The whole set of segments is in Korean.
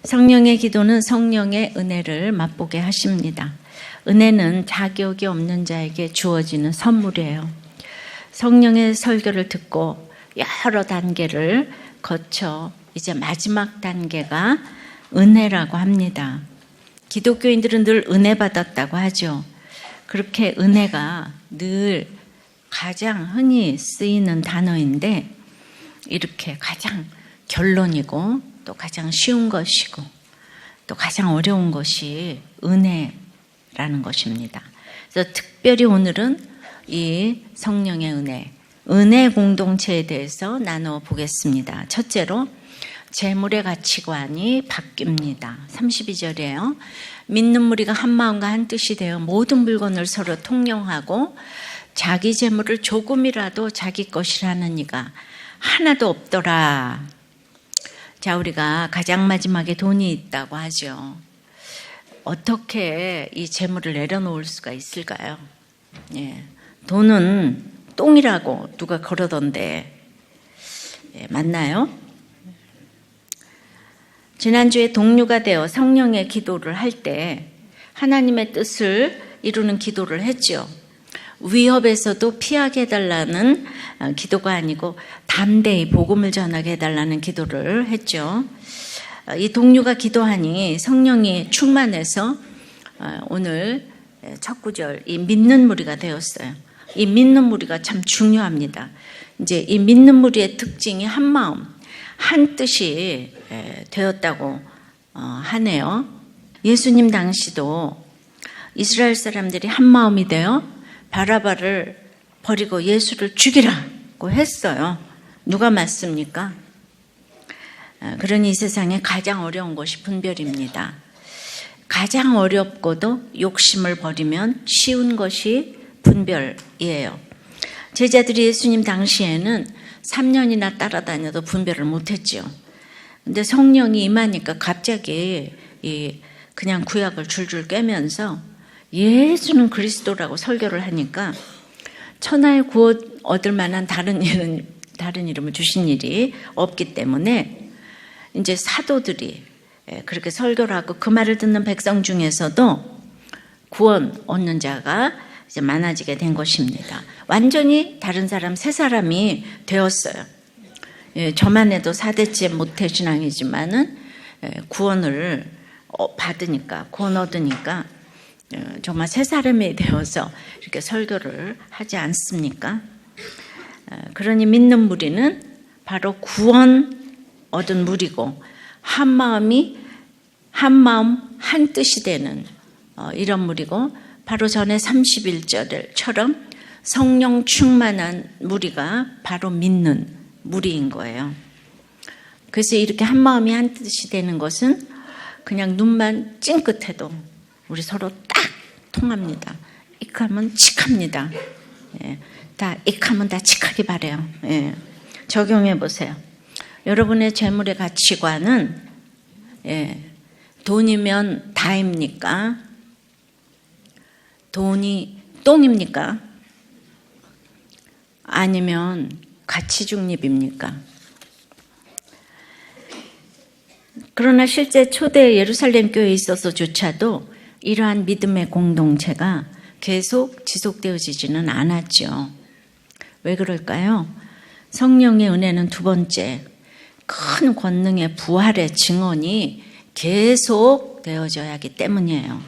성령의 기도는 성령의 은혜를 맛보게 하십니다. 은혜는 자격이 없는 자에게 주어지는 선물이에요. 성령의 설교를 듣고 여러 단계를 거쳐 이제 마지막 단계가 은혜라고 합니다. 기독교인들은 늘 은혜 받았다고 하죠. 그렇게 은혜가 늘 가장 흔히 쓰이는 단어인데 이렇게 가장 결론이고 또 가장 쉬운 것이고 또 가장 어려운 것이 은혜라는 것입니다. 그래서 특별히 오늘은 이 성령의 은혜 공동체에 대해서 나눠 보겠습니다. 첫째로 재물의 가치관이 바뀝니다. 32절이에요. 믿는 무리가 한 마음과 한 뜻이 되어 모든 물건을 서로 통용하고 자기 재물을 조금이라도 자기 것이라는 이가 하나도 없더라. 자, 우리가 가장 마지막에 돈이 있다고 하죠. 어떻게 이 재물을 내려놓을 수가 있을까요? 예, 돈은 똥이라고 누가 그러던데 맞나요? 지난주에 동료가 되어 성령의 기도를 할 때 하나님의 뜻을 이루는 기도를 했죠. 위협에서도 피하게 해달라는 기도가 아니고 담대히 복음을 전하게 해달라는 기도를 했죠. 이 동료가 기도하니 성령이 충만해서 오늘 첫 구절 이 믿는 무리가 되었어요. 이 믿는 무리가 참 중요합니다. 이제 이 믿는 무리의 특징이 한 마음, 한 뜻이 되었다고 하네요. 예수님 당시도 이스라엘 사람들이 한 마음이 되어 바라바를 버리고 예수를 죽이라고 했어요. 누가 맞습니까? 그러니 이 세상에 가장 어려운 것이 분별입니다. 가장 어렵고도 욕심을 버리면 쉬운 것이 분별이에요. 제자들이 예수님 당시에는 3년이나 따라다녀도 분별을 못했죠. 근데 성령이 임하니까 갑자기 그냥 구약을 줄줄 꿰면서 예수는 그리스도라고 설교를 하니까 천하의 구원 얻을 만한 다른 이름을 주신 일이 없기 때문에 이제 사도들이 그렇게 설교를 하고 그 말을 듣는 백성 중에서도 구원 얻는 자가 이제 많아지게 된 것입니다. 완전히 다른 사람, 세 사람이 되었어요. 저만 해도 4대째 모태신앙이지만은 구원을 받으니까, 구원 얻으니까 정말 세 사람이 되어서 이렇게 설교를 하지 않습니까? 그러니 믿는 무리는 바로 구원 얻은 무리고 한 마음 한 뜻이 되는 이런 무리고 바로 전에 31절처럼 성령 충만한 무리가 바로 믿는 무리인 거예요. 그래서 이렇게 한 마음이 한 뜻이 되는 것은 그냥 눈만 찡긋해도 우리 서로 딱 통합니다. 익하면 칙합니다. 다 익하면 다 칙하기 바래요. 적용해 보세요. 여러분의 재물의 가치관은 돈이면 다입니까? 돈이 똥입니까? 아니면 가치 중립입니까? 그러나 실제 초대 예루살렘 교회에 있어서조차도 이러한 믿음의 공동체가 계속 지속되어지지는 않았죠. 왜 그럴까요? 성령의 은혜는 두 번째, 큰 권능의 부활의 증언이 계속 되어져야 하기 때문이에요.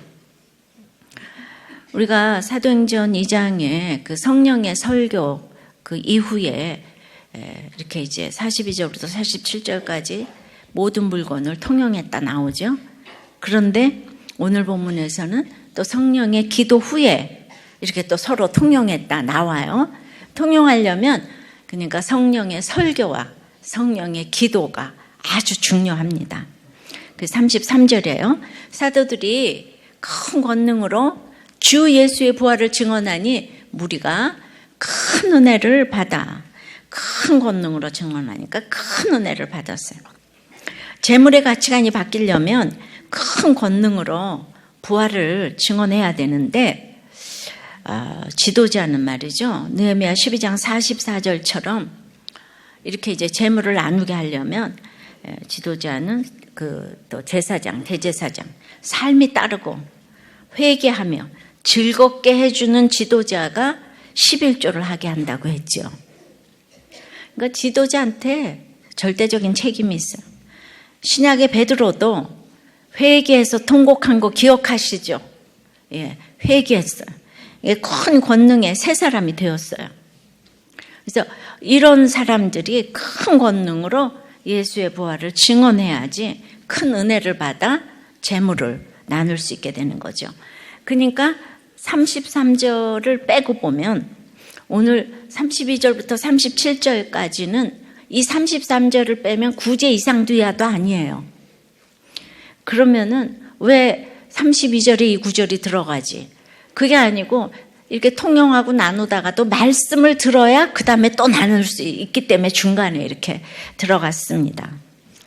우리가 사도행전 2장에 그 성령의 설교 그 이후에 이렇게 이제 42절부터 47절까지 모든 물건을 통용했다 나오죠. 그런데 오늘 본문에서는 또 성령의 기도 후에 이렇게 또 서로 통용했다 나와요. 통용하려면 그러니까 성령의 설교와 성령의 기도가 아주 중요합니다. 그 33절이에요. 사도들이 큰 권능으로 주 예수의 부활을 증언하니 무리가 큰 은혜를 받아 큰 권능으로 증언하니까 큰 은혜를 받았어요. 재물의 가치관이 바뀌려면 큰 권능으로 부활을 증언해야 되는데 지도자는 말이죠. 느헤미야 12장 44절처럼 이렇게 이제 재물을 나누게 하려면 지도자는 또 제사장, 대제사장 삶이 따르고 회개하며 즐겁게 해주는 지도자가 11조를 하게 한다고 했죠. 그러니까 지도자한테 절대적인 책임이 있어요. 신약의 베드로도 회개해서 통곡한 거 기억하시죠? 예, 회개했어요. 큰 권능의 새 사람이 되었어요. 그래서 이런 사람들이 큰 권능으로 예수의 부활을 증언해야지 큰 은혜를 받아 재물을 나눌 수 있게 되는 거죠. 그러니까 33절을 빼고 보면 오늘 32절부터 37절까지는 이 33절을 빼면 구제 이상 뒤야도 아니에요. 그러면은 왜 32절에 이 구절이 들어가지? 그게 아니고 이렇게 통용하고 나누다가도 말씀을 들어야 그 다음에 또 나눌 수 있기 때문에 중간에 이렇게 들어갔습니다.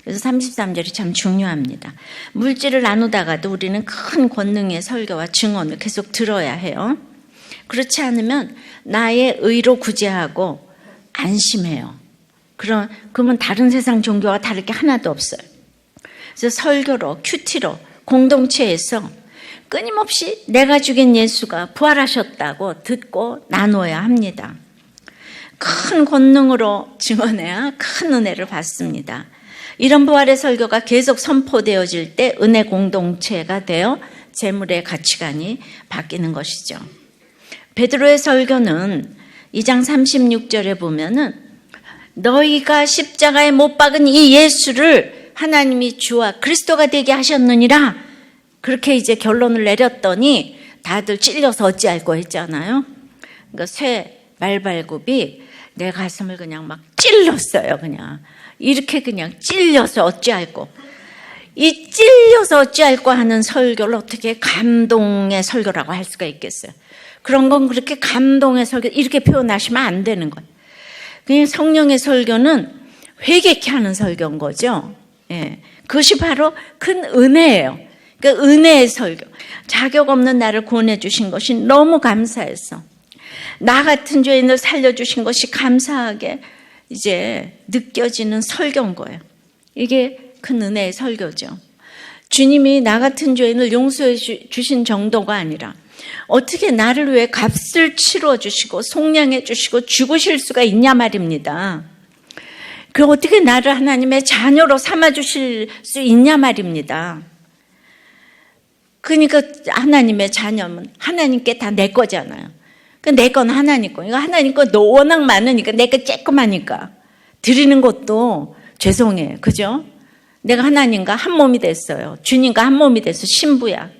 그래서 33절이 참 중요합니다. 물질을 나누다가도 우리는 큰 권능의 설교와 증언을 계속 들어야 해요. 그렇지 않으면 나의 의로 구제하고 안심해요. 그러면 다른 세상 종교와 다를 게 하나도 없어요. 그래서 설교로, 큐티로, 공동체에서 끊임없이 내가 죽인 예수가 부활하셨다고 듣고 나눠야 합니다. 큰 권능으로 증언해야 큰 은혜를 받습니다. 이런 부활의 설교가 계속 선포되어질 때 은혜 공동체가 되어 재물의 가치관이 바뀌는 것이죠. 베드로의 설교는 2장 36절에 보면은 너희가 십자가에 못 박은 이 예수를 하나님이 주와 그리스도가 되게 하셨느니라. 그렇게 이제 결론을 내렸더니 다들 찔려서 어찌할꼬 했잖아요. 그러니까 쇠 말발굽이 내 가슴을 그냥 막 찔렀어요. 그냥 이렇게 그냥 찔려서 어찌할꼬. 이 찔려서 어찌할꼬 하는 설교를 어떻게 감동의 설교라고 할 수가 있겠어요. 그런 건 그렇게 감동의 설교 이렇게 표현하시면 안 되는 거예요. 그냥 성령의 설교는 회개케 하는 설교인 거죠. 예, 그것이 바로 큰 은혜예요. 그러니까 은혜의 설교. 자격 없는 나를 구원해 주신 것이 너무 감사해서 나 같은 죄인을 살려주신 것이 감사하게 이제 느껴지는 설교인 거예요. 이게 큰 은혜의 설교죠. 주님이 나 같은 죄인을 용서해 주신 정도가 아니라 어떻게 나를 위해 값을 치러 주시고 속량해 주시고 죽으실 수가 있냐 말입니다. 그 어떻게 나를 하나님의 자녀로 삼아 주실 수 있냐 말입니다. 그러니까 하나님의 자녀면 하나님께 다 내 거잖아요. 내 건 하나님 거. 이거 하나님 거 워낙 많으니까 내 거 쬐끄마니까 드리는 것도 죄송해요. 그죠? 내가 하나님과 한 몸이 됐어요. 주님과 한 몸이 돼서 신부야.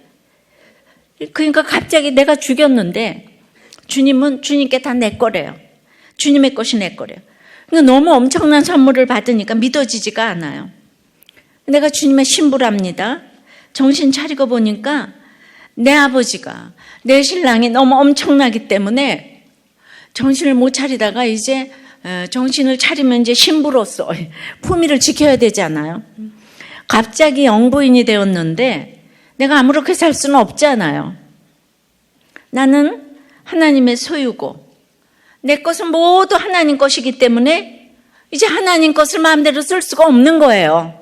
그러니까 갑자기 내가 죽였는데 주님은 주님께 다 내 거래요. 주님의 것이 내 거래요. 그러니까 너무 엄청난 선물을 받으니까 믿어지지가 않아요. 내가 주님의 신부랍니다. 정신 차리고 보니까 내 아버지가 내 신랑이 너무 엄청나기 때문에 정신을 못 차리다가 이제 정신을 차리면 이제 신부로서 품위를 지켜야 되잖아요. 갑자기 영부인이 되었는데 내가 아무렇게 살 수는 없잖아요. 나는 하나님의 소유고 내 것은 모두 하나님 것이기 때문에 이제 하나님 것을 마음대로 쓸 수가 없는 거예요.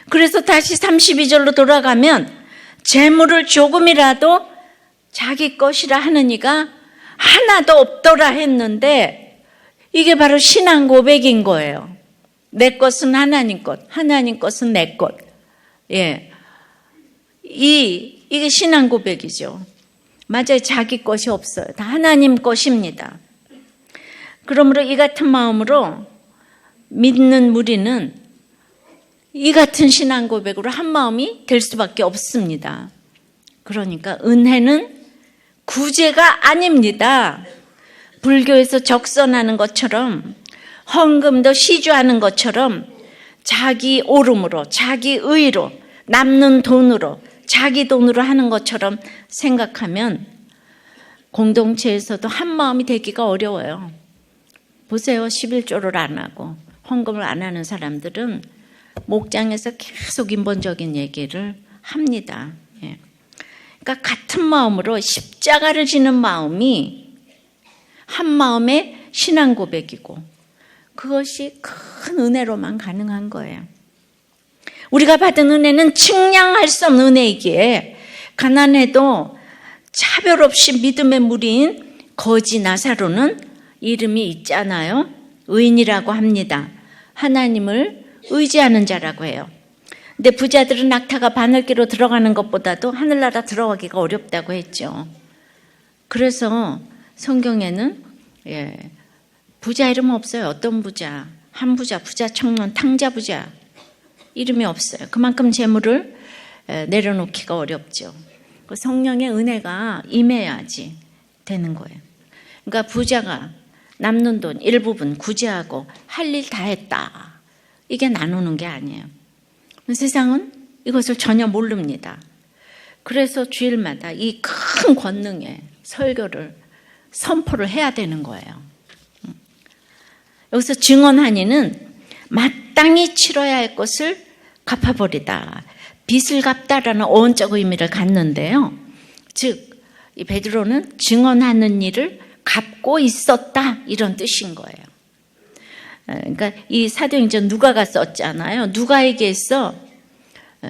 그래서 다시 32절로 돌아가면 재물을 조금이라도 자기 것이라 하는 이가 하나도 없더라 했는데 이게 바로 신앙 고백인 거예요. 내 것은 하나님 것, 하나님 것은 내 것. 예. 이게 신앙 고백이죠. 맞아요. 자기 것이 없어요. 다 하나님 것입니다. 그러므로 이 같은 마음으로 믿는 우리는 이 같은 신앙 고백으로 한 마음이 될 수밖에 없습니다. 그러니까 은혜는 구제가 아닙니다. 불교에서 적선하는 것처럼 헌금도 시주하는 것처럼 자기 오름으로 자기 의로 남는 돈으로 자기 돈으로 하는 것처럼 생각하면 공동체에서도 한 마음이 되기가 어려워요. 보세요. 11조를 안 하고 헌금을 안 하는 사람들은 목장에서 계속 인본적인 얘기를 합니다. 예. 그러니까 같은 마음으로 십자가를 지는 마음이 한 마음의 신앙 고백이고 그것이 큰 은혜로만 가능한 거예요. 우리가 받은 은혜는 측량할 수 없는 은혜이기에 가난해도 차별 없이 믿음의 무리인 거지 나사로는 이름이 있잖아요. 의인이라고 합니다. 하나님을 의지하는 자라고 해요. 근데 부자들은 낙타가 바늘기로 들어가는 것보다도 하늘나라 들어가기가 어렵다고 했죠. 그래서 성경에는 부자 이름 없어요. 어떤 부자? 한 부자, 부자 청년, 탕자 부자 이름이 없어요. 그만큼 재물을 내려놓기가 어렵죠. 성령의 은혜가 임해야지 되는 거예요. 그러니까 부자가 남는 돈 일부분 구제하고 할 일 다 했다. 이게 나누는 게 아니에요. 세상은 이것을 전혀 모릅니다. 그래서 주일마다 이 큰 권능의 설교를 선포를 해야 되는 거예요. 여기서 증언하니는 마땅히 치러야 할 것을 갚아버리다. 빚을 갚다라는 어원적 의미를 갖는데요. 즉, 이 베드로는 증언하는 일을 갚고 있었다 이런 뜻인 거예요. 그러니까 이 사도행전 누가가 썼잖아요. 누가에게서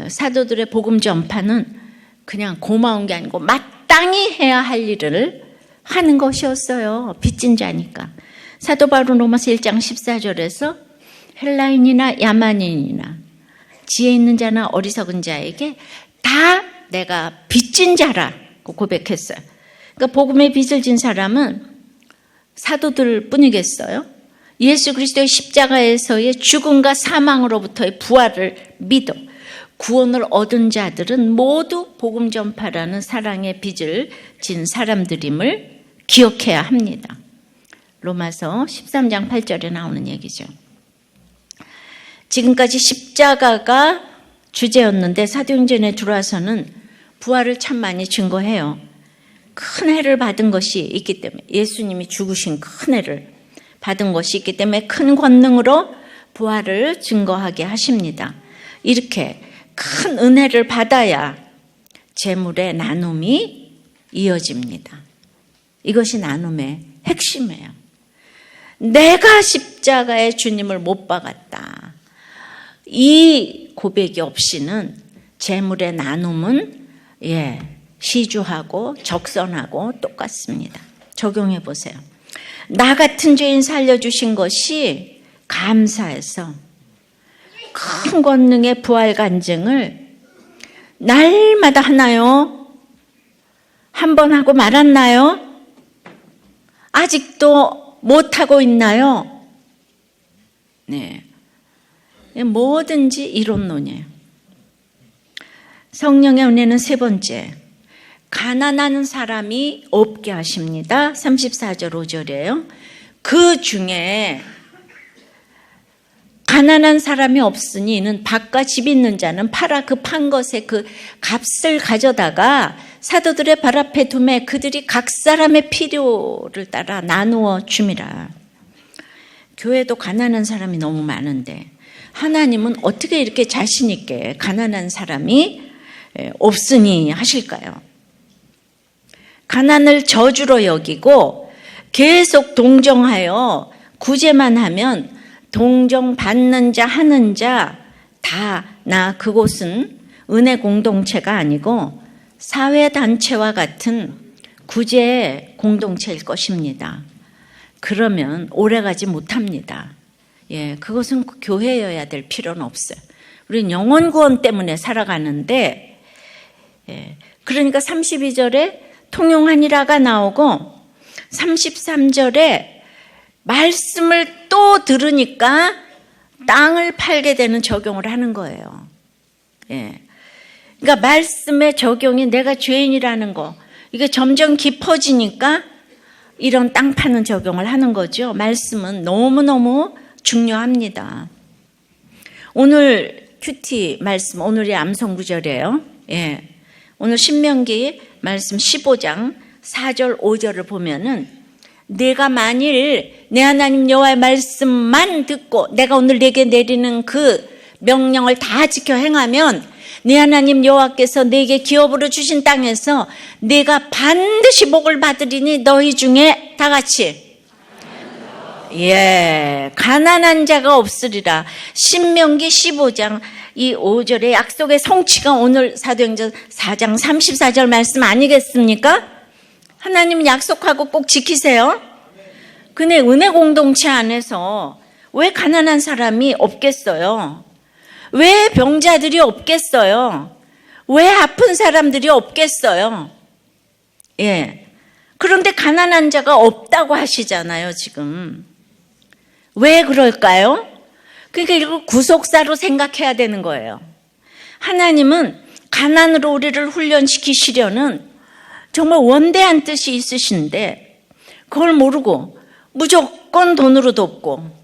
사도들의 복음 전파는 그냥 고마운 게 아니고 마땅히 해야 할 일을 하는 것이었어요. 빚진 자니까. 사도 바울은 로마서 1장 14절에서 헬라인이나 야만인이나 지혜 있는 자나 어리석은 자에게 다 내가 빚진 자라고 고백했어요. 그러니까 복음의 빚을 진 사람은 사도들 뿐이겠어요? 예수 그리스도의 십자가에서의 죽음과 사망으로부터의 부활을 믿어 구원을 얻은 자들은 모두 복음 전파라는 사랑의 빚을 진 사람들임을 기억해야 합니다. 로마서 13장 8절에 나오는 얘기죠. 지금까지 십자가가 주제였는데 사도행전에 들어와서는 부활을 참 많이 증거해요. 큰 해를 받은 것이 있기 때문에 예수님이 죽으신 큰 해를 받은 것이 있기 때문에 큰 권능으로 부활을 증거하게 하십니다. 이렇게 큰 은혜를 받아야 재물의 나눔이 이어집니다. 이것이 나눔의 핵심이에요. 내가 십자가의 주님을 못 박았다. 이 고백이 없이는 재물의 나눔은 시주하고 적선하고 똑같습니다. 적용해 보세요. 나 같은 죄인 살려주신 것이 감사해서 큰 권능의 부활 간증을 날마다 하나요? 한 번 하고 말았나요? 아직도 못하고 있나요? 네. 뭐든지 이론론이에요. 성령의 은혜는 세 번째, 가난한 사람이 없게 하십니다. 34절 5절이에요. 그 중에 가난한 사람이 없으니 이는 밭과 집 있는 자는 팔아 그 판 것의 그 값을 가져다가 사도들의 발 앞에 두매 그들이 각 사람의 필요를 따라 나누어 줌이라. 교회도 가난한 사람이 너무 많은데 하나님은 어떻게 이렇게 자신 있게 가난한 사람이 없으니 하실까요? 가난을 저주로 여기고 계속 동정하여 구제만 하면 동정받는 자 하는 자 다 나 그곳은 은혜 공동체가 아니고 사회단체와 같은 구제 공동체일 것입니다. 그러면 오래가지 못합니다. 그것은 교회여야 될 필요는 없어요. 우리는 영혼 구원 때문에 살아가는데 그러니까 32절에 통용하니라가 나오고 33절에 말씀을 또 들으니까 땅을 팔게 되는 적용을 하는 거예요. 그러니까 말씀의 적용이 내가 죄인이라는 거 이게 점점 깊어지니까 이런 땅 파는 적용을 하는 거죠. 말씀은 너무너무 중요합니다. 오늘 큐티 말씀, 오늘이 암송구절이에요. 오늘 신명기 말씀 15장 4절 5절을 보면은 내가 만일 내 하나님 여호와의 말씀만 듣고 내가 오늘 내게 내리는 그 명령을 다 지켜 행하면 내 하나님 여호와께서 내게 기업으로 주신 땅에서 내가 반드시 복을 받으리니 너희 중에 다 같이 가난한 자가 없으리라. 신명기 15장 이 5절의 약속의 성취가 오늘 사도행전 4장 34절 말씀 아니겠습니까? 하나님 약속하고 꼭 지키세요. 근데 은혜 공동체 안에서 왜 가난한 사람이 없겠어요? 왜 병자들이 없겠어요? 왜 아픈 사람들이 없겠어요? 예. 그런데 가난한 자가 없다고 하시잖아요, 지금. 왜 그럴까요? 그러니까 이걸 구속사로 생각해야 되는 거예요. 하나님은 가난으로 우리를 훈련시키시려는 정말 원대한 뜻이 있으신데 그걸 모르고 무조건 돈으로 돕고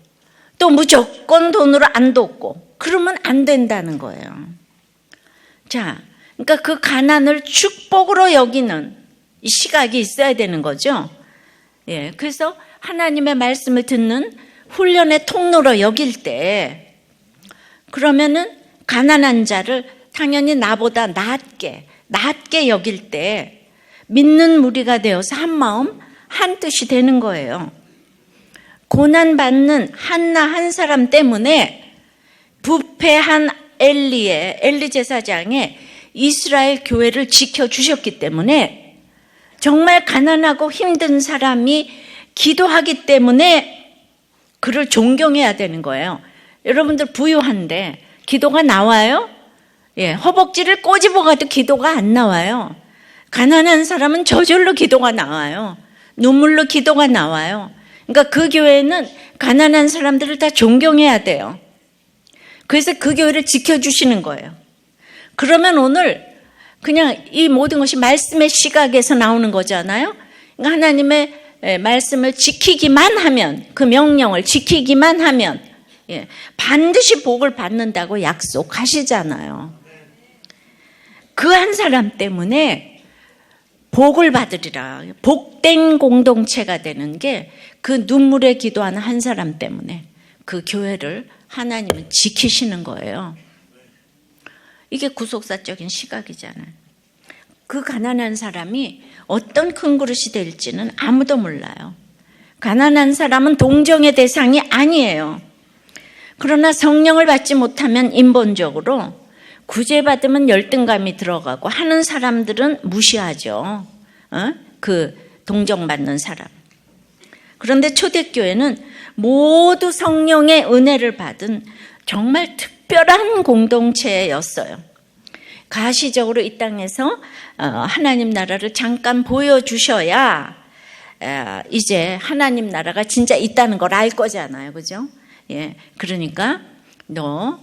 또 무조건 돈으로 안 돕고 그러면 안 된다는 거예요. 자, 그러니까 그 가난을 축복으로 여기는 이 시각이 있어야 되는 거죠. 예, 그래서 하나님의 말씀을 듣는 훈련의 통로로 여길 때 그러면은 가난한 자를 당연히 나보다 낮게 여길 때 믿는 무리가 되어서 한 마음 한 뜻이 되는 거예요. 고난받는 한나 한 사람 때문에 부패한 엘리 제사장의 이스라엘 교회를 지켜주셨기 때문에 정말 가난하고 힘든 사람이 기도하기 때문에 그를 존경해야 되는 거예요. 여러분들 부유한데 기도가 나와요? 예, 허벅지를 꼬집어가도 기도가 안 나와요. 가난한 사람은 저절로 기도가 나와요. 눈물로 기도가 나와요. 그러니까 그 교회는 가난한 사람들을 다 존경해야 돼요. 그래서 그 교회를 지켜주시는 거예요. 그러면 오늘 그냥 이 모든 것이 말씀의 시각에서 나오는 거잖아요. 그러니까 하나님의 말씀을 지키기만 하면, 그 명령을 지키기만 하면 반드시 복을 받는다고 약속하시잖아요. 그 한 사람 때문에 복을 받으리라. 복된 공동체가 되는 게 그 눈물에 기도하는 한 사람 때문에 그 교회를 하나님은 지키시는 거예요. 이게 구속사적인 시각이잖아요. 그 가난한 사람이 어떤 큰 그릇이 될지는 아무도 몰라요. 가난한 사람은 동정의 대상이 아니에요. 그러나 성령을 받지 못하면 인본적으로 구제받으면 열등감이 들어가고 하는 사람들은 무시하죠. 그 동정받는 사람. 그런데 초대교회는 모두 성령의 은혜를 받은 정말 특별한 공동체였어요. 가시적으로 이 땅에서 하나님 나라를 잠깐 보여주셔야 이제 하나님 나라가 진짜 있다는 걸 알 거잖아요. 그죠? 예, 그러니까 너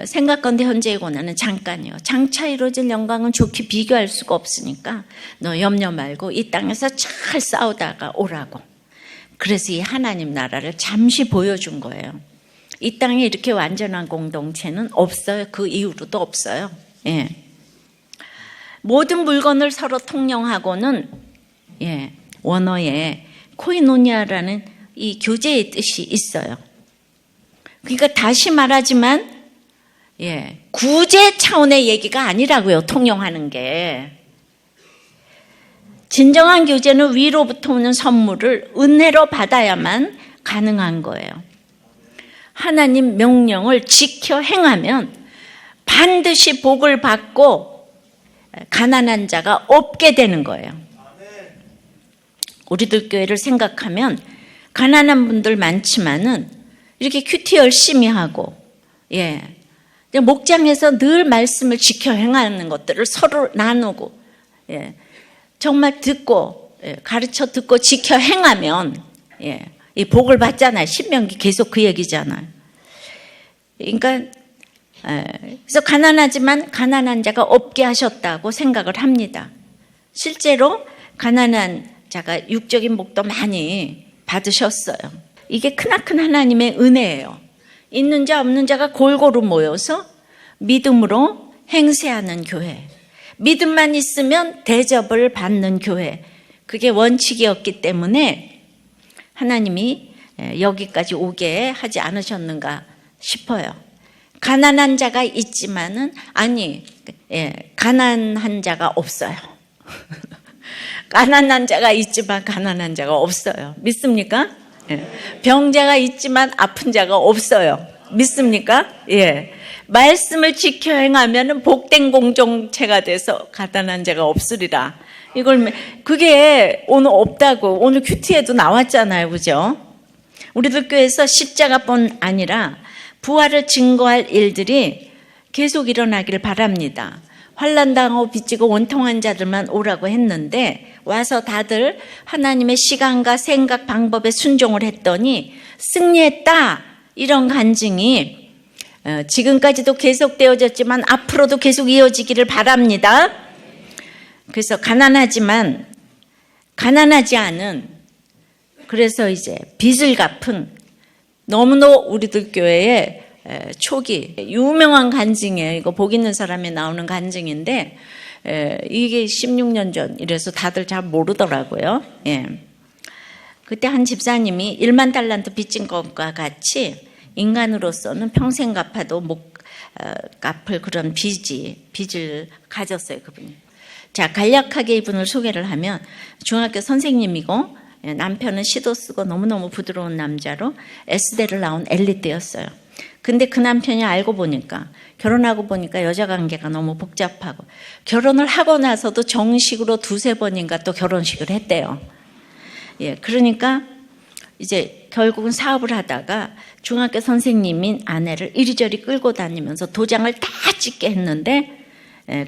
생각건대 현재의 고난은 잠깐이요. 장차 이루어질 영광은 좋게 비교할 수가 없으니까 너 염려 말고 이 땅에서 잘 싸우다가 오라고. 그래서 이 하나님 나라를 잠시 보여준 거예요. 이 땅에 이렇게 완전한 공동체는 없어요. 그 이후로도 없어요. 예. 모든 물건을 서로 통용하고는 원어에 코이노니아라는 이 교제의 뜻이 있어요. 그러니까 다시 말하지만 구제 차원의 얘기가 아니라고요. 통용하는 게. 진정한 교제는 위로부터 오는 선물을 은혜로 받아야만 가능한 거예요. 하나님 명령을 지켜 행하면 반드시 복을 받고 가난한 자가 없게 되는 거예요. 우리들 교회를 생각하면 가난한 분들 많지만은 이렇게 큐티 열심히 하고 목장에서 늘 말씀을 지켜 행하는 것들을 서로 나누고 정말 듣고 가르쳐 듣고 지켜 행하면 이 복을 받잖아요. 신명기 계속 그 얘기잖아요. 그러니까 그래서 가난하지만 가난한 자가 없게 하셨다고 생각을 합니다. 실제로 가난한 자가 육적인 복도 많이 받으셨어요. 이게 크나큰 하나님의 은혜예요. 있는 자 없는 자가 골고루 모여서 믿음으로 행세하는 교회. 믿음만 있으면 대접을 받는 교회. 그게 원칙이었기 때문에 하나님이 여기까지 오게 하지 않으셨는가 싶어요. 가난한 자가 있지만은 가난한 자가 없어요. 가난한 자가 있지만 가난한 자가 없어요. 믿습니까? 병자가 있지만 아픈 자가 없어요. 믿습니까? 예. 말씀을 지켜 행하면 복된 공동체가 돼서 가난한 자가 없으리라. 그게 오늘 없다고 오늘 큐티에도 나왔잖아요. 그죠? 우리들 교회에서 십자가뿐 아니라 부활을 증거할 일들이 계속 일어나기를 바랍니다. 환난당하고 빚지고 원통한 자들만 오라고 했는데 와서 다들 하나님의 시간과 생각 방법에 순종을 했더니 승리했다. 이런 간증이 지금까지도 계속되어졌지만 앞으로도 계속 이어지기를 바랍니다. 그래서 가난하지 않은, 그래서 이제 빚을 갚은 너무도 우리들 교회의 초기 유명한 간증이에요. 이거 복 있는 사람이 나오는 간증인데 이게 16년 전 이래서 다들 잘 모르더라고요. 예. 그때 한 집사님이 1만 달란트 빚진 것과 같이 인간으로서는 평생 갚아도 못 갚을 그런 빚을 가졌어요. 그분이. 자, 간략하게 이분을 소개를 하면 중학교 선생님이고 남편은 시도 쓰고 너무너무 부드러운 남자로 S대를 나온 엘리트였어요. 근데 그 남편이 알고 보니까 결혼하고 보니까 여자 관계가 너무 복잡하고 결혼을 하고 나서도 정식으로 2-3번인가 또 결혼식을 했대요. 예, 그러니까 이제 결국은 사업을 하다가 중학교 선생님인 아내를 이리저리 끌고 다니면서 도장을 다 찍게 했는데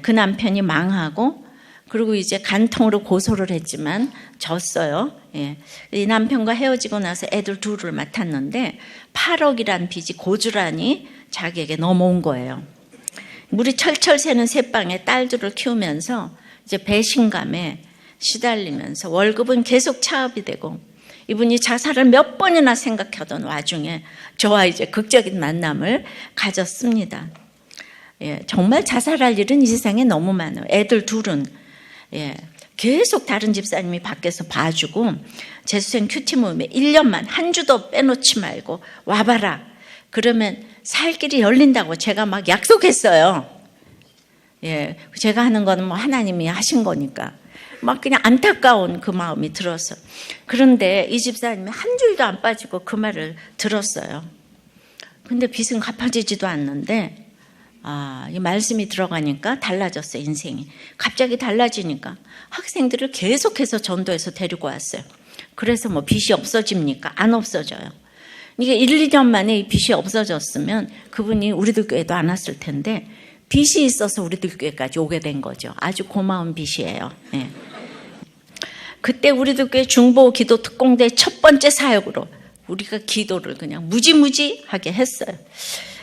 그 남편이 망하고 그리고 이제 간통으로 고소를 했지만 졌어요. 예. 이 남편과 헤어지고 나서 애들 둘을 맡았는데 8억이란 빚이 고스란히 자기에게 넘어온 거예요. 물이 철철 새는 새방에 딸들을 키우면서 이제 배신감에 시달리면서 월급은 계속 차압이 되고 이분이 자살을 몇 번이나 생각하던 와중에 저와 이제 극적인 만남을 가졌습니다. 예, 정말 자살할 일은 이 세상에 너무 많아요. 애들 둘은 계속 다른 집사님이 밖에서 봐주고 재수생 큐티 모임에 1년만 한 주도 빼놓지 말고 와봐라. 그러면 살 길이 열린다고 제가 막 약속했어요. 예, 제가 하는 거는 뭐 하나님이 하신 거니까 막 그냥 안타까운 그 마음이 들었어요. 그런데 이 집사님이 한 줄도 안 빠지고 그 말을 들었어요. 근데 빚은 갚아지지도 않는데 이 말씀이 들어가니까 달라졌어요. 인생이. 갑자기 달라지니까 학생들을 계속해서 전도해서 데리고 왔어요. 그래서 뭐 빚이 없어집니까? 안 없어져요. 이게 1, 2년 만에 이 빚이 없어졌으면 그분이 우리들 교회도 안 왔을 텐데 빚이 있어서 우리들 교회까지 오게 된 거죠. 아주 고마운 빚이에요. 네. 그때 우리들 교회 중보 기도 특공대 첫 번째 사역으로 우리가 기도를 그냥 무지무지하게 했어요.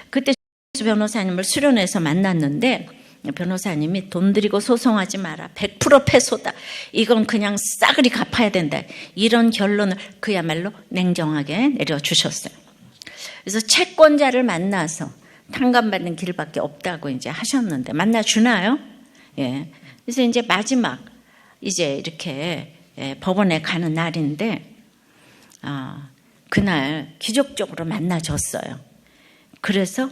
그때 변호사님을 수련회에서 만났는데 변호사님이 돈 들이고 소송하지 마라. 100% 패소다. 이건 그냥 싸그리 갚아야 된다. 이런 결론을 그야말로 냉정하게 내려주셨어요. 그래서 채권자를 만나서 탕감받는 길밖에 없다고 이제 하셨는데 만나주나요? 예. 그래서 이제 마지막 이제 이렇게 법원에 가는 날인데 그날 기적적으로 만나줬어요. 그래서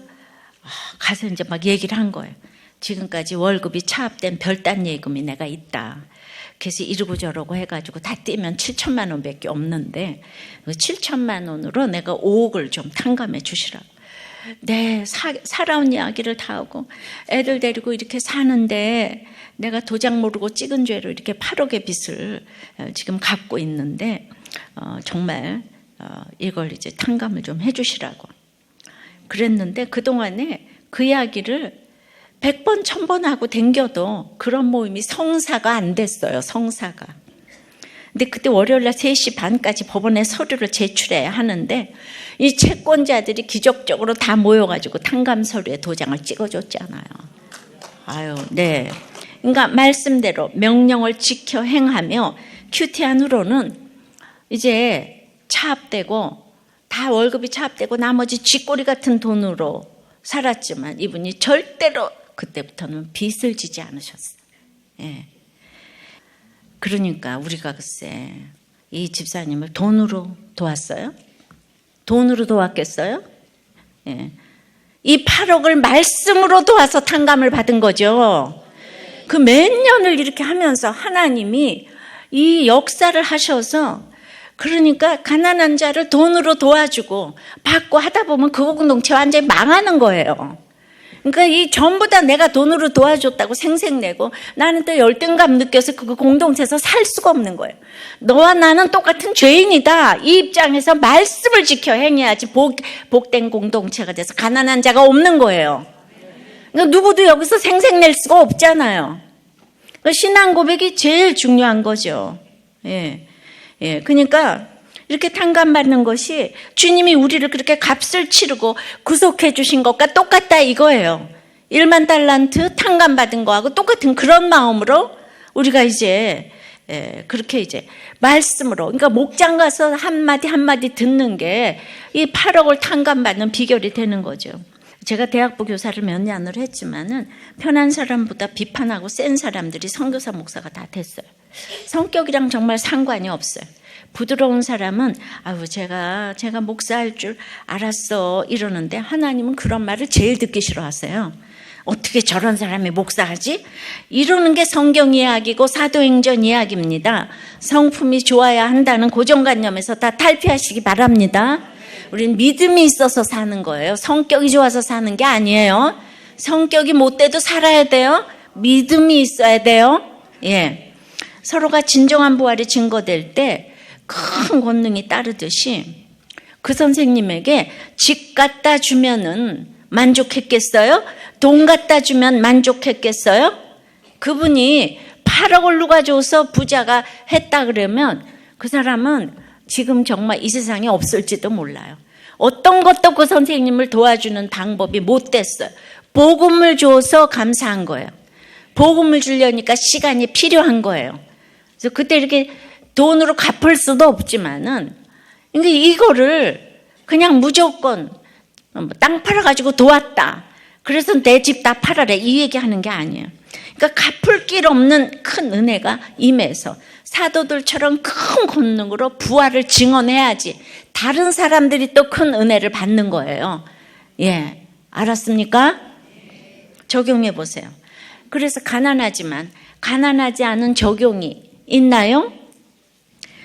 가서 이제 막 얘기를 한 거예요. 지금까지 월급이 차압된 별단 예금이 내가 있다. 그래서 이러고 저러고 해가지고 다 떼면 7천만 원밖에 없는데 그 7천만 원으로 내가 5억을 좀 탕감해 주시라고. 네, 살아온 이야기를 다 하고 애들 데리고 이렇게 사는데 내가 도장 모르고 찍은 죄로 이렇게 8억의 빚을 지금 갖고 있는데 정말 이걸 이제 탕감을 좀 해주시라고. 그랬는데 그동안에 그 이야기를 100번, 1000번 하고 댕겨도 그런 모임이 성사가 안 됐어요. 성사가. 근데 그때 월요일날 3시 반까지 법원에 서류를 제출해야 하는데 이 채권자들이 기적적으로 다 모여가지고 탕감 서류에 도장을 찍어줬잖아요. 아유, 네. 그러니까 말씀대로 명령을 지켜 행하며 큐티 안으로는 이제 차압되고 다 월급이 차압되고 나머지 쥐꼬리 같은 돈으로 살았지만 이분이 절대로 그때부터는 빚을 지지 않으셨어요. 예. 그러니까 우리가 글쎄 이 집사님을 돈으로 도왔어요? 돈으로 도왔겠어요? 예. 이 8억을 말씀으로 도와서 탕감을 받은 거죠. 그 몇 년을 이렇게 하면서 하나님이 이 역사를 하셔서 그러니까 가난한 자를 돈으로 도와주고 받고 하다 보면 그 공동체 완전히 망하는 거예요. 그러니까 이 전부 다 내가 돈으로 도와줬다고 생색내고 나는 또 열등감 느껴서 그 공동체에서 살 수가 없는 거예요. 너와 나는 똑같은 죄인이다. 이 입장에서 말씀을 지켜 행해야지 복된 공동체가 돼서 가난한 자가 없는 거예요. 그러니까 누구도 여기서 생색낼 수가 없잖아요. 그러니까 신앙 고백이 제일 중요한 거죠. 그러니까 이렇게 탕감받는 것이 주님이 우리를 그렇게 값을 치르고 구속해 주신 것과 똑같다 이거예요. 1만 달란트 탕감받은 거하고 똑같은 그런 마음으로 우리가 이제 그렇게 이제 말씀으로, 그러니까 목장 가서 한마디 한마디 듣는 게 이 8억을 탕감받는 비결이 되는 거죠. 제가 대학부 교사를 몇 년을 했지만은 편한 사람보다 비판하고 센 사람들이 선교사 목사가 다 됐어요. 성격이랑 정말 상관이 없어요. 부드러운 사람은 제가 목사할 줄 알았어 이러는데 하나님은 그런 말을 제일 듣기 싫어하세요. 어떻게 저런 사람이 목사하지? 이러는 게 성경 이야기고 사도행전 이야기입니다. 성품이 좋아야 한다는 고정관념에서 다 탈피하시기 바랍니다. 우린 믿음이 있어서 사는 거예요. 성격이 좋아서 사는 게 아니에요. 성격이 못돼도 살아야 돼요. 믿음이 있어야 돼요. 서로가 진정한 부활이 증거될 때 큰 권능이 따르듯이 그 선생님에게 집 갖다 주면은 만족했겠어요? 돈 갖다 주면 만족했겠어요? 그분이 8억을 누가 줘서 부자가 했다 그러면 그 사람은 지금 정말 이 세상에 없을지도 몰라요. 어떤 것도 그 선생님을 도와주는 방법이 못 됐어요. 복음을 줘서 감사한 거예요. 복음을 주려니까 시간이 필요한 거예요. 그래서 그때 이렇게 돈으로 갚을 수도 없지만은, 그러니까 이거를 그냥 무조건 땅 팔아가지고 도왔다. 그래서 내 집 다 팔아래. 이 얘기 하는 게 아니에요. 그러니까 갚을 길 없는 큰 은혜가 임해서 사도들처럼 큰 권능으로 부활을 증언해야지 다른 사람들이 또 큰 은혜를 받는 거예요. 알았습니까? 적용해 보세요. 그래서 가난하지만 가난하지 않은 적용이 있나요?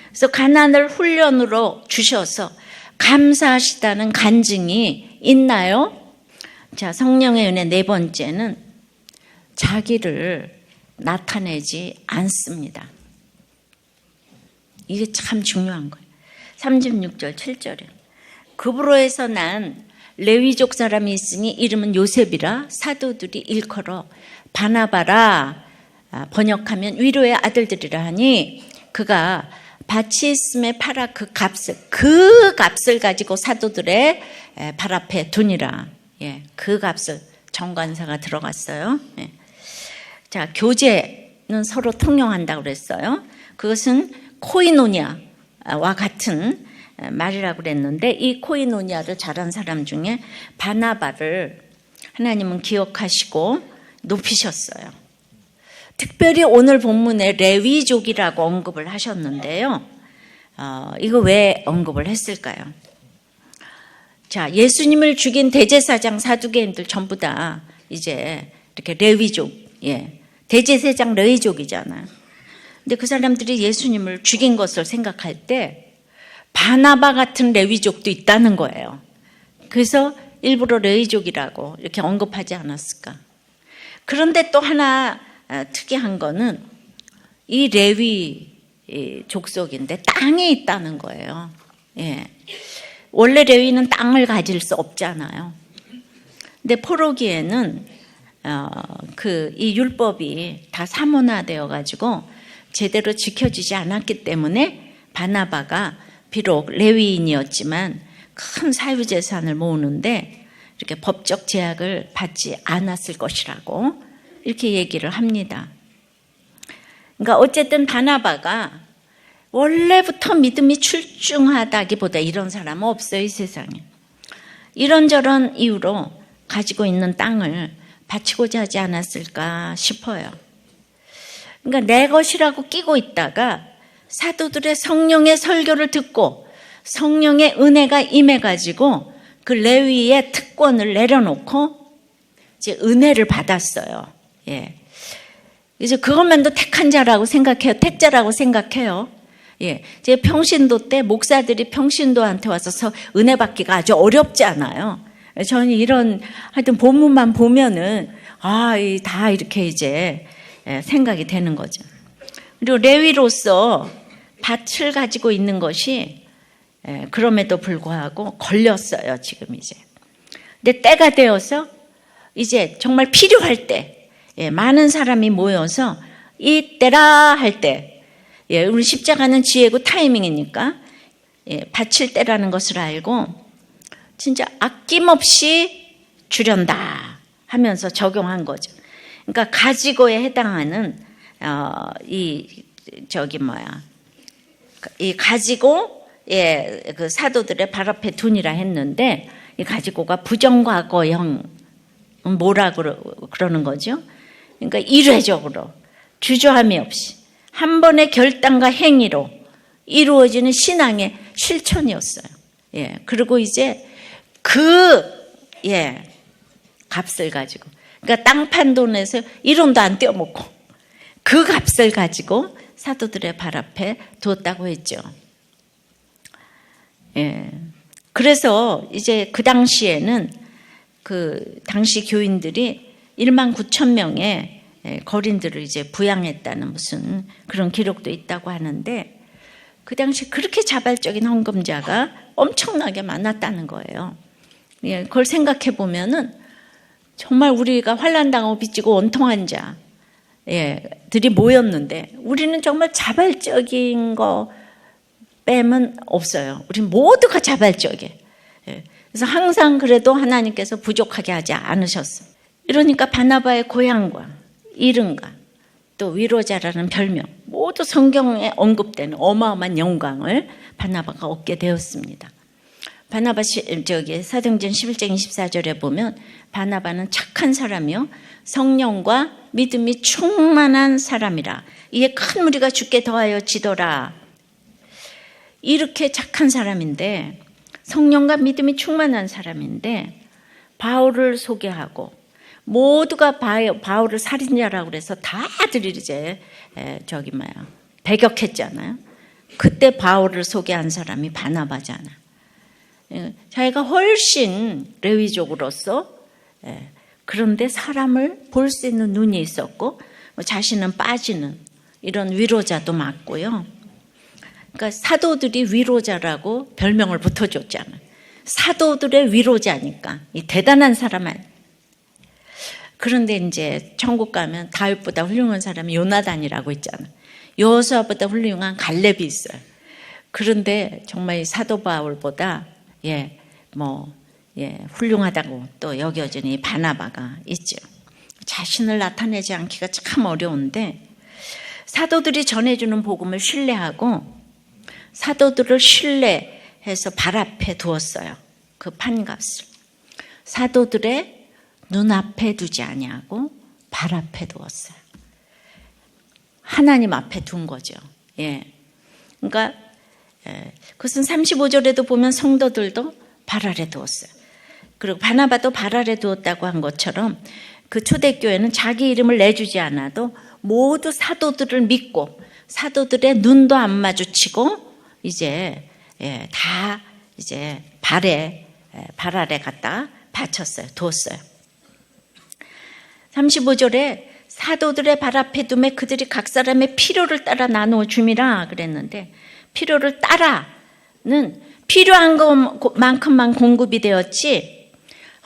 그래서 가난을 훈련으로 주셔서 감사하시다는 간증이 있나요? 자, 성령의 은혜 네 번째는 자기를 나타내지 않습니다. 이게 참 중요한 거예요. 36절 7절에 그브로에서 난 레위족 사람이 있으니 이름은 요셉이라 사도들이 일컬어 바나바라, 번역하면 위로의 아들들이라 하니 그가 밭이 있음에 팔아 그 값을 가지고 사도들의 발 앞에 두니라. 그 값을 정관사가 들어갔어요. 자, 교제는 서로 통용한다고 그랬어요. 그것은 코이노니아와 같은 말이라고 그랬는데 이 코이노니아를 잘한 사람 중에 바나바를 하나님은 기억하시고 높이셨어요. 특별히 오늘 본문에 레위족이라고 언급을 하셨는데요. 이거 왜 언급을 했을까요? 자, 예수님을 죽인 대제사장 사두개인들 전부 다 이제 이렇게 레위족, 대제사장 레위족이잖아요. 근데 그 사람들이 예수님을 죽인 것을 생각할 때 바나바 같은 레위족도 있다는 거예요. 그래서 일부러 레위족이라고 이렇게 언급하지 않았을까? 그런데 또 하나 특이한 거는 이 레위 족속인데 땅이 있다는 거예요. 원래 레위는 땅을 가질 수 없잖아요. 근데 포로기에는 이 율법이 다 사문화되어 가지고 제대로 지켜지지 않았기 때문에 바나바가 비록 레위인이었지만 큰 사유재산을 모으는데 이렇게 법적 제약을 받지 않았을 것이라고 이렇게 얘기를 합니다. 그러니까 어쨌든 바나바가 원래부터 믿음이 출중하다기보다 이런 사람은 없어요, 이 세상에. 이런저런 이유로 가지고 있는 땅을 바치고자 하지 않았을까 싶어요. 그러니까 내 것이라고 끼고 있다가 사도들의 성령의 설교를 듣고 성령의 은혜가 임해가지고 그 레위의 특권을 내려놓고 이제 은혜를 받았어요. 그래서 그것만도 택한 자라고 생각해요. 택자라고 생각해요. 예, 제 평신도 때 목사들이 평신도한테 와서 은혜 받기가 아주 어렵지 않아요. 저는 이런 하여튼 본문만 보면은 다 이렇게 이제 생각이 되는 거죠. 그리고 레위로서 밭을 가지고 있는 것이 그럼에도 불구하고 걸렸어요, 지금 이제. 근데 때가 되어서 이제 정말 필요할 때 많은 사람이 모여서 이때라 할 때, 우리 십자가는 지혜고 타이밍이니까 바칠 때라는 것을 알고 진짜 아낌없이 주련다 하면서 적용한 거죠. 그러니까 가지고에 해당하는 이 가지고 그 사도들의 발 앞에 둔이라 했는데 이 가지고가 부정과거형 뭐라 그러는 거죠? 그러니까 일회적으로 주저함이 없이 한 번의 결단과 행위로 이루어지는 신앙의 실천이었어요. 그리고 이제 값을 가지고, 그러니까 땅 판 돈에서 1원도 안 떼어먹고 그 값을 가지고 사도들의 발 앞에 두었다고 했죠. 그래서 이제 그 당시에는 그 당시 교인들이 19,000명의 거린들을 이제 부양했다는 무슨 그런 기록도 있다고 하는데, 그 당시 그렇게 자발적인 헌금자가 엄청나게 많았다는 거예요. 그걸 생각해 보면은 정말 우리가 환난당하고 빚지고 원통한 자들이 모였는데 우리는 정말 자발적인 거 빼면 없어요. 우리 모두가 자발적이에요. 그래서 항상 그래도 하나님께서 부족하게 하지 않으셨어요. 이러니까 바나바의 고향과 이름과 또 위로자라는 별명 모두 성경에 언급되는 어마어마한 영광을 바나바가 얻게 되었습니다. 바나바 사도행전 11장 24절에 보면 바나바는 착한 사람이요 성령과 믿음이 충만한 사람이라 이에 큰 무리가 주께 더하여 지더라. 이렇게 착한 사람인데, 성령과 믿음이 충만한 사람인데 바울을 소개하고 모두가 바울을 살인자라고 그래서 다들 이제 배격했잖아요. 그때 바울을 소개한 사람이 바나바잖아. 자기가 훨씬 레위족으로서 그런데 사람을 볼 수 있는 눈이 있었고 자신은 빠지는 이런 위로자도 맞고요. 그러니까 사도들이 위로자라고 별명을 붙어줬잖아요. 사도들의 위로자니까 이 대단한 사람 아니에요. 그런데 이제 천국 가면 다윗보다 훌륭한 사람이 요나단이라고 있잖아요. 여호수아보다 훌륭한 갈렙이 있어요. 그런데 정말 사도 바울보다 훌륭하다고 또 여겨지는 바나바가 있죠. 자신을 나타내지 않기가 참 어려운데 사도들이 전해주는 복음을 신뢰하고 사도들을 신뢰해서 발 앞에 두었어요. 그 판값을. 사도들의 눈앞에 두지 아니하고 발 앞에 두었어요. 하나님 앞에 둔 거죠. 그러니까 그것은 35절에도 보면 성도들도 발 아래 두었어요. 그리고 바나바도 발 아래 두었다고 한 것처럼 그 초대교회는 자기 이름을 내주지 않아도 모두 사도들을 믿고 사도들의 눈도 안 마주치고 이제 다 이제 발 아래 갖다 바쳤어요. 두었어요. 35절에 사도들의 발 앞에 두매 그들이 각 사람의 필요를 따라 나누어 줌이라 그랬는데, 필요를 따라는 필요한 것만큼만 공급이 되었지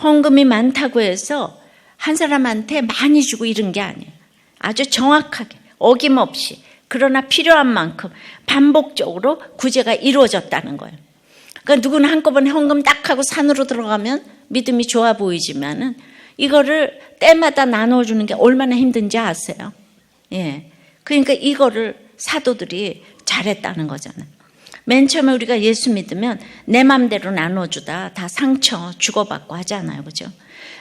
헌금이 많다고 해서 한 사람한테 많이 주고 이런 게 아니에요. 아주 정확하게 어김없이 그러나 필요한 만큼 반복적으로 구제가 이루어졌다는 거예요. 그러니까 누구는 한꺼번에 헌금 딱 하고 산으로 들어가면 믿음이 좋아 보이지만은 이거를 때마다 나눠주는 게 얼마나 힘든지 아세요? 그러니까 이거를 사도들이 잘했다는 거잖아요. 맨 처음에 우리가 예수 믿으면 내 맘대로 나눠주다 다 상처 주고받고 하잖아요. 그죠?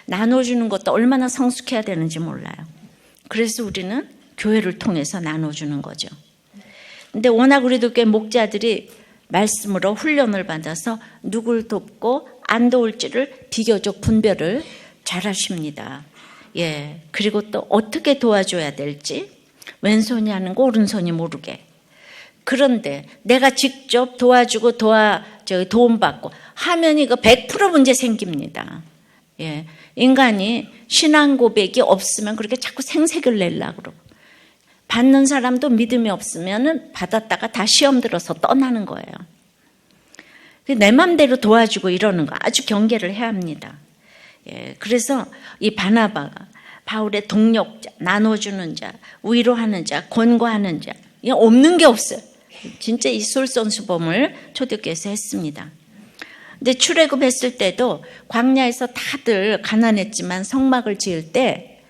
나눠주는 것도 얼마나 성숙해야 되는지 몰라요. 그래서 우리는 교회를 통해서 나눠주는 거죠. 근데 워낙 우리도 꽤 목자들이 말씀으로 훈련을 받아서 누굴 돕고 안 도울지를 비교적 분별을 잘 하십니다. 그리고 또 어떻게 도와줘야 될지 왼손이 하는 거 오른손이 모르게 그런데 내가 직접 도와주고 도움받고 하면 이거 100% 문제 생깁니다. 예. 인간이 신앙 고백이 없으면 그렇게 자꾸 생색을 내려고 그러고, 받는 사람도 믿음이 없으면 받았다가 다 시험 들어서 떠나는 거예요. 내 맘대로 도와주고 이러는 거 아주 경계를 해야 합니다. 예. 그래서 이 바나바가 바울의 동력자, 나눠주는 자, 위로하는 자, 권고하는 자, 없는 게 없어요. 진짜 이 솔선수범을 초대교회에서 했습니다. 근데 출애굽했을 때도 광야에서 다들 가난했지만 성막을 지을 때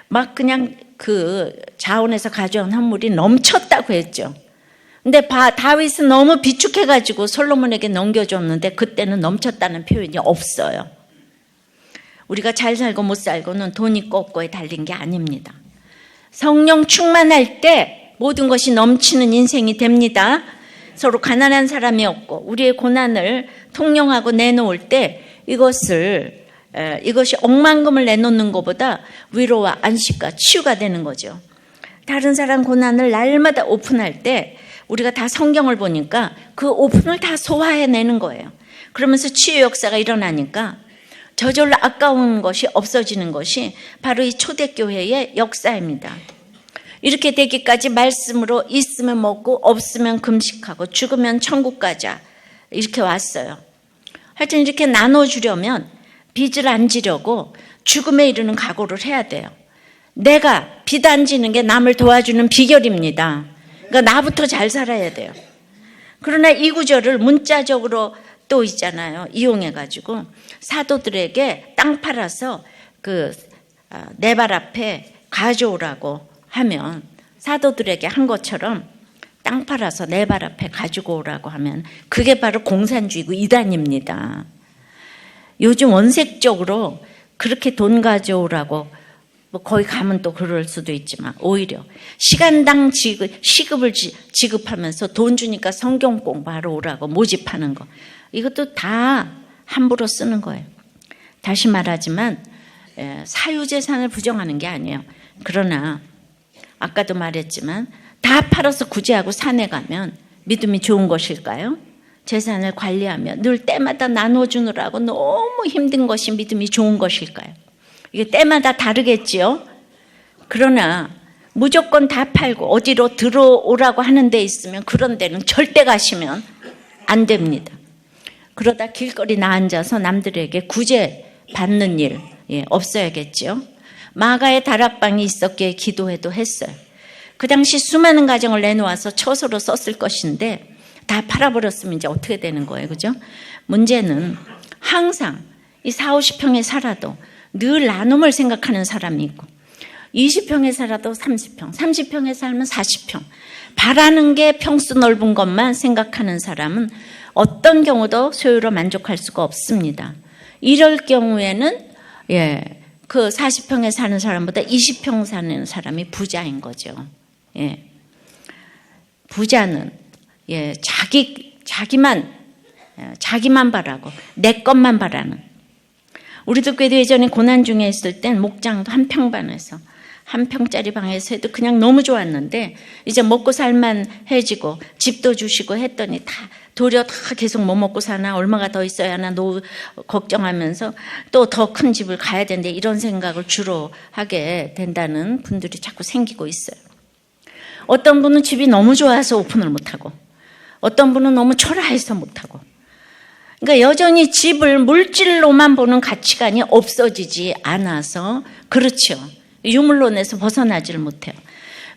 막 그냥 그 자원에서 가져온 헌물이 넘쳤다고 했죠. 근데 다윗은 너무 비축해가지고 솔로몬에게 넘겨줬는데 그때는 넘쳤다는 표현이 없어요. 우리가 잘 살고 못 살고는 돈 있고 없고에 달린 게 아닙니다. 성령 충만할 때 모든 것이 넘치는 인생이 됩니다. 서로 가난한 사람이 없고 우리의 고난을 통용하고 내놓을 때 이것이 억만금을 내놓는 것보다 위로와 안식과 치유가 되는 거죠. 다른 사람 고난을 날마다 오픈할 때 우리가 다 성경을 보니까 그 오픈을 다 소화해내는 거예요. 그러면서 치유 역사가 일어나니까 저절로 아까운 것이 없어지는 것이 바로 이 초대교회의 역사입니다. 이렇게 되기까지 말씀으로 있으면 먹고 없으면 금식하고 죽으면 천국 가자 이렇게 왔어요. 하여튼 이렇게 나눠주려면 빚을 안 지려고 죽음에 이르는 각오를 해야 돼요. 내가 빚 안 지는 게 남을 도와주는 비결입니다. 그러니까 나부터 잘 살아야 돼요. 그러나 이 구절을 문자적으로 또 있잖아요. 이용해가지고 사도들에게 땅 팔아서 내 발 앞에 가져오라고 하면, 사도들에게 한 것처럼 땅 팔아서 내 발 앞에 가지고 오라고 하면 그게 바로 공산주의고 이단입니다. 요즘 원색적으로 그렇게 돈 가져오라고 거기 가면 또 그럴 수도 있지만 오히려 시간당 시급을 지급하면서 돈 주니까 성경 공부하러 오라고 모집하는 거, 이것도 다 함부로 쓰는 거예요. 다시 말하지만 사유재산을 부정하는 게 아니에요. 그러나 아까도 말했지만 다 팔아서 구제하고 산에 가면 믿음이 좋은 것일까요? 재산을 관리하며 늘 때마다 나눠주느라고 너무 힘든 것이 믿음이 좋은 것일까요? 이게 때마다 다르겠지요. 그러나 무조건 다 팔고 어디로 들어오라고 하는 데 있으면 그런 데는 절대 가시면 안 됩니다. 그러다 길거리 나앉아서 남들에게 구제받는 일 없어야겠지요. 마가의 다락방이 있었기에 기도해도 했어요. 그 당시 수많은 가정을 내놓아서 처소로 썼을 것인데 다 팔아버렸으면 이제 어떻게 되는 거예요, 그죠? 문제는 항상 이 40, 50평에 살아도 늘 나눔을 생각하는 사람이 있고 20평에 살아도 30평, 30평에 살면 40평 바라는 게 평수 넓은 것만 생각하는 사람은 어떤 경우도 소유로 만족할 수가 없습니다. 이럴 경우에는 그 40평에 사는 사람보다 20평 사는 사람이 부자인 거죠. 부자는 자기만 바라고 내 것만 바라는. 우리도 꽤 예전에 고난 중에 있을 땐 목장도 한 평반에서 한 평짜리 방에서 해도 그냥 너무 좋았는데 이제 먹고 살만해지고 집도 주시고 했더니 도리어 다 계속 뭐 먹고 사나 얼마가 더 있어야 하나 걱정하면서 또 더 큰 집을 가야 되는데 이런 생각을 주로 하게 된다는 분들이 자꾸 생기고 있어요. 어떤 분은 집이 너무 좋아서 오픈을 못하고 어떤 분은 너무 초라해서 못하고, 그러니까 여전히 집을 물질로만 보는 가치관이 없어지지 않아서 그렇죠. 유물론에서 벗어나지를 못해요.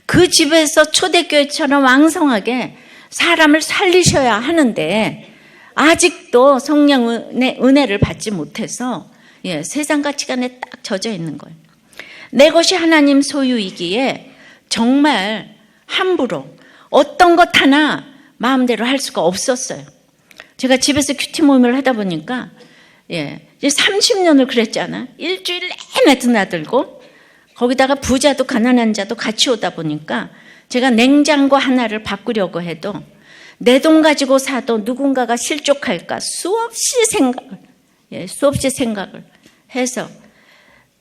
그 집에서 초대교회처럼 왕성하게 사람을 살리셔야 하는데 아직도 성령의 은혜를 받지 못해서 세상 가치관에 딱 젖어 있는 거예요. 내 것이 하나님 소유이기에 정말 함부로 어떤 것 하나 마음대로 할 수가 없었어요. 제가 집에서 큐티 모임을 하다 보니까 이제 30년을 그랬잖아. 일주일 내내 드나들고 거기다가 부자도 가난한 자도 같이 오다 보니까 제가 냉장고 하나를 바꾸려고 해도 내 돈 가지고 사도 누군가가 실족할까 수없이 생각을 해서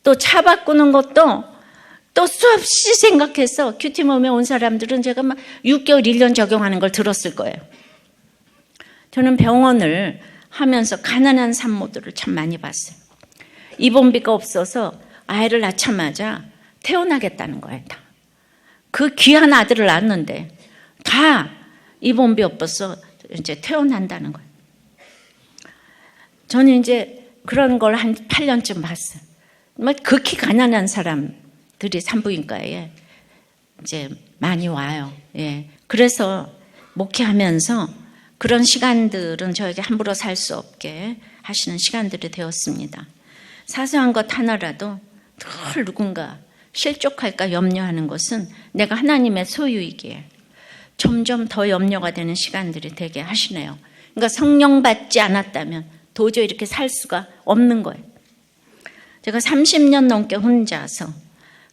또 차 바꾸는 것도 또 수없이 생각해서 큐티몸에 온 사람들은 제가 막 6개월, 1년 적용하는 걸 들었을 거예요. 저는 병원을 하면서 가난한 산모들을 참 많이 봤어요. 입원비가 없어서 아이를 낳자마자 태어나겠다는 거예요. 다. 그 귀한 아들을 낳았는데 다 입원비 없어서 이제 퇴원한다는 거예요. 저는 이제 그런 걸 한 8년쯤 봤어요. 극히 가난한 사람들이 산부인과에 이제 많이 와요. 예. 그래서 목회하면서 그런 시간들은 저에게 함부로 살 수 없게 하시는 시간들이 되었습니다. 사소한 것 하나라도 늘 누군가 실족할까 염려하는 것은 내가 하나님의 소유이기에 점점 더 염려가 되는 시간들이 되게 하시네요. 그러니까 성령 받지 않았다면 도저히 이렇게 살 수가 없는 거예요. 제가 30년 넘게 혼자서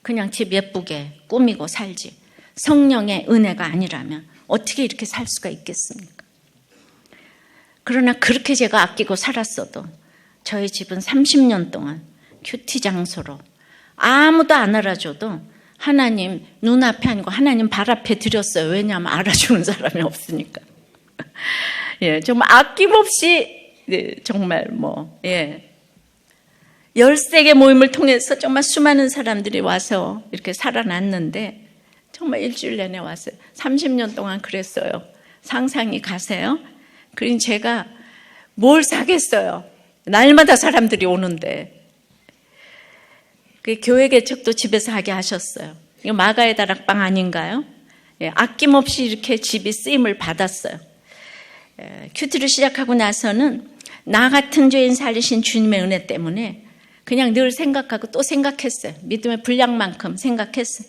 그냥 집 예쁘게 꾸미고 살지 성령의 은혜가 아니라면 어떻게 이렇게 살 수가 있겠습니까? 그러나 그렇게 제가 아끼고 살았어도 저희 집은 30년 동안 큐티 장소로 아무도 안 알아줘도 하나님 눈앞에 아니고 하나님 발 앞에 드렸어요. 왜냐하면 알아주는 사람이 없으니까. 예, 정말 아낌없이 정말 13개 모임을 통해서 정말 수많은 사람들이 와서 이렇게 살아났는데 정말 일주일 내내 왔어요. 30년 동안 그랬어요. 상상이 가세요? 그러니 제가 뭘 사겠어요. 날마다 사람들이 오는데. 그 교회 개척도 집에서 하게 하셨어요. 이거 마가의 다락방 아닌가요? 예, 아낌없이 이렇게 집이 쓰임을 받았어요. 큐티를 시작하고 나서는 나 같은 죄인 살리신 주님의 은혜 때문에 그냥 늘 생각하고 또 생각했어요. 믿음의 분량만큼 생각했어요.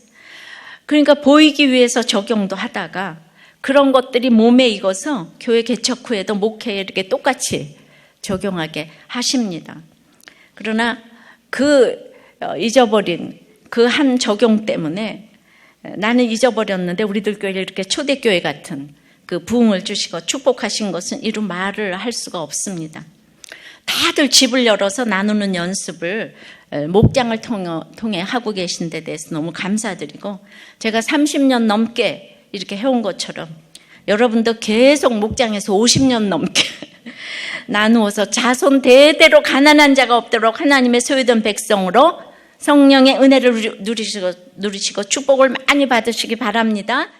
그러니까 보이기 위해서 적용도 하다가 그런 것들이 몸에 익어서 교회 개척 후에도 목회에 이렇게 똑같이 적용하게 하십니다. 그러나 그 잊어버린 그 한 적용 때문에 나는 잊어버렸는데 우리들 교회에 이렇게 초대교회 같은 그 부흥을 주시고 축복하신 것은 이루 말을 할 수가 없습니다. 다들 집을 열어서 나누는 연습을 목장을 통해 하고 계신 데 대해서 너무 감사드리고 제가 30년 넘게 이렇게 해온 것처럼 여러분도 계속 목장에서 50년 넘게 나누어서 자손 대대로 가난한 자가 없도록 하나님의 소유된 백성으로 성령의 은혜를 누리시고 축복을 많이 받으시기 바랍니다.